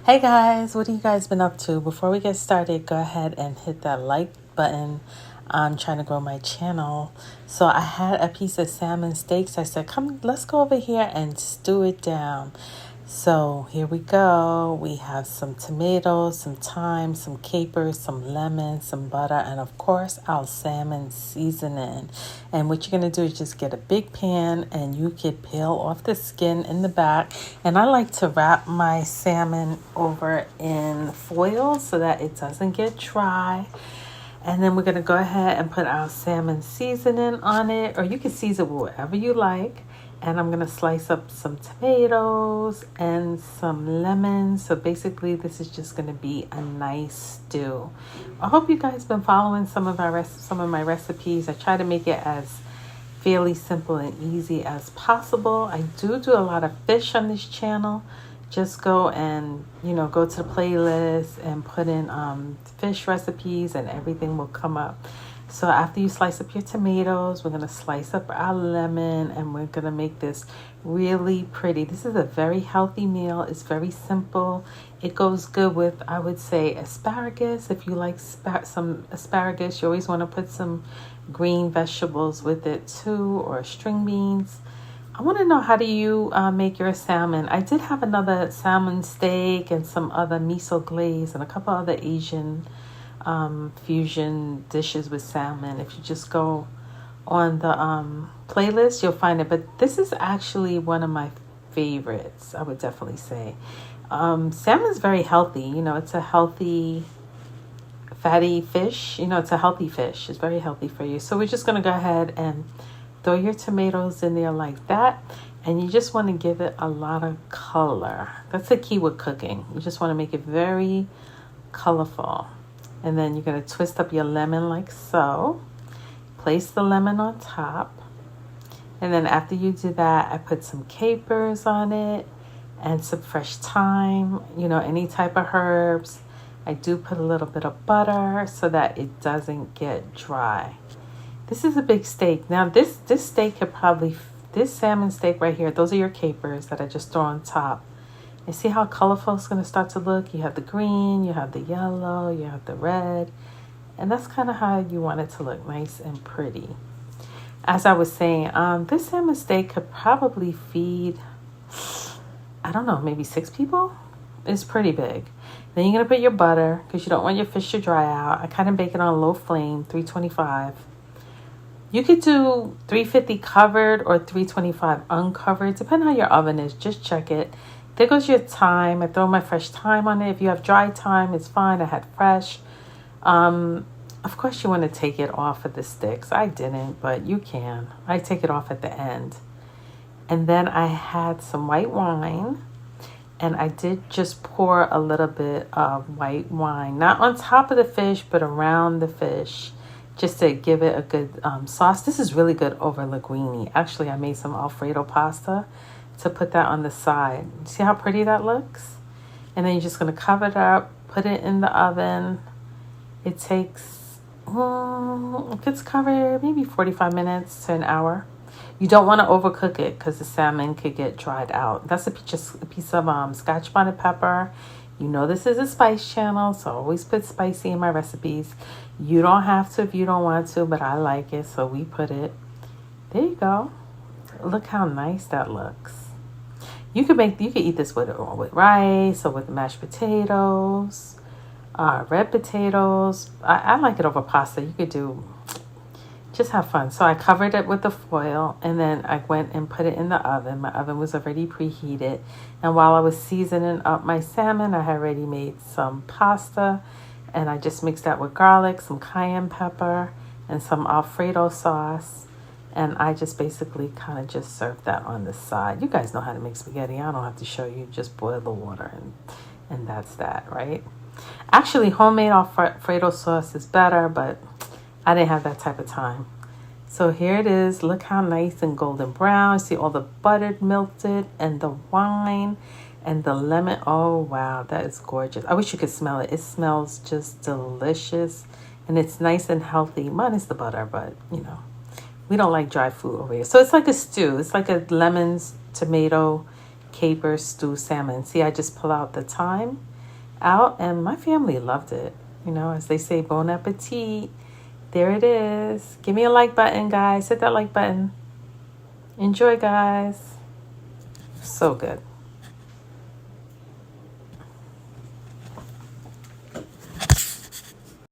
Hey guys, what have you guys been up to? Before we get started, go ahead and hit that like button. I'm trying to grow my channel. So I had a piece of salmon steaks. I said, come, let's go over here and stew it down. So here we go. We have some tomatoes, some thyme, some capers, some lemon, some butter, and of course our salmon seasoning. And what you're going to do is just get a big pan and you can peel off the skin in the back. And I like to wrap my salmon over in foil so that it doesn't get dry. And then we're going to go ahead and put our salmon seasoning on it, or you can season whatever you like. And I'm going to slice up some tomatoes and some lemons. So basically, this is just going to be a nice stew. I hope you guys been following some of my recipes. I try to make it as fairly simple and easy as possible. I do a lot of fish on this channel. Just go and, go to the playlist and put in fish recipes and everything will come up. So after you slice up your tomatoes, we're going to slice up our lemon and we're going to make this really pretty. This is a very healthy meal. It's very simple. It goes good with, I would say, asparagus. If you like some asparagus, you always want to put some green vegetables with it too, or string beans. I want to know, how do you make your salmon? I did have another salmon steak and some other miso glaze and a couple other Asian fusion dishes with salmon. If you just go on the playlist, you'll find it. But this is actually one of my favorites, I would definitely say. Salmon is very healthy. It's a healthy, fatty fish. It's a healthy fish. It's very healthy for you. So we're just going to go ahead and throw your tomatoes in there like that. And you just want to give it a lot of color. That's the key with cooking. You just want to make it very colorful. And then you're going to twist up your lemon like so. Place the lemon on top. And then after you do that, I put some capers on it and some fresh thyme, any type of herbs. I do put a little bit of butter so that it doesn't get dry. This is a big steak. Now this steak could probably, this salmon steak right here, those are your capers that I just throw on top. And see how colorful it's going to start to look? You have the green, you have the yellow, you have the red. And that's kind of how you want it to look, nice and pretty. As I was saying, this salmon steak could probably feed, I don't know, maybe 6 people? It's pretty big. Then you're going to put your butter, because you don't want your fish to dry out. I kind of bake it on a low flame, 325. You could do 350 covered or 325 uncovered, depending on how your oven is. Just check it. There goes your thyme. I throw my fresh thyme on it. If you have dry thyme, it's fine. I had fresh. Of course, you want to take it off of the sticks. I didn't, but you can. I take it off at the end. And then I had some white wine. And I did just pour a little bit of white wine. Not on top of the fish, but around the fish. Just to give it a good sauce. This is really good over linguine. Actually, I made some Alfredo pasta to put that on the side. See how pretty that looks? And then you're just going to cover it up, put it in the oven. It takes, if it's covered, maybe 45 minutes to an hour. You don't want to overcook it because the salmon could get dried out. That's just a piece of Scotch bonnet pepper. This is a spice channel, so I always put spicy in my recipes. You don't have to if you don't want to, but I like it, so we put it. There you go. Look how nice that looks. You could eat this with rice or with mashed potatoes, red potatoes. I like it over pasta. You could just have fun. So I covered it with the foil and then I went and put it in the oven. My oven was already preheated. And while I was seasoning up my salmon, I had already made some pasta and I just mixed that with garlic, some cayenne pepper, and some Alfredo sauce. And I just basically kind of just served that on the side. You guys know how to make spaghetti. I don't have to show you. Just boil the water and that's that, right? Actually, homemade Alfredo sauce is better, but I didn't have that type of time. So here it is. Look how nice and golden brown. See all the butter melted and the wine and the lemon. Oh, wow. That is gorgeous. I wish you could smell it. It smells just delicious. And it's nice and healthy. Minus the butter, but, we don't like dry food over here. So it's like a stew. It's like a lemons, tomato, caper, stew, salmon. See, I just pull out the thyme out, and my family loved it. You know, as they say, bon appetit. There it is. Give me a like button, guys. Hit that like button. Enjoy, guys. So good.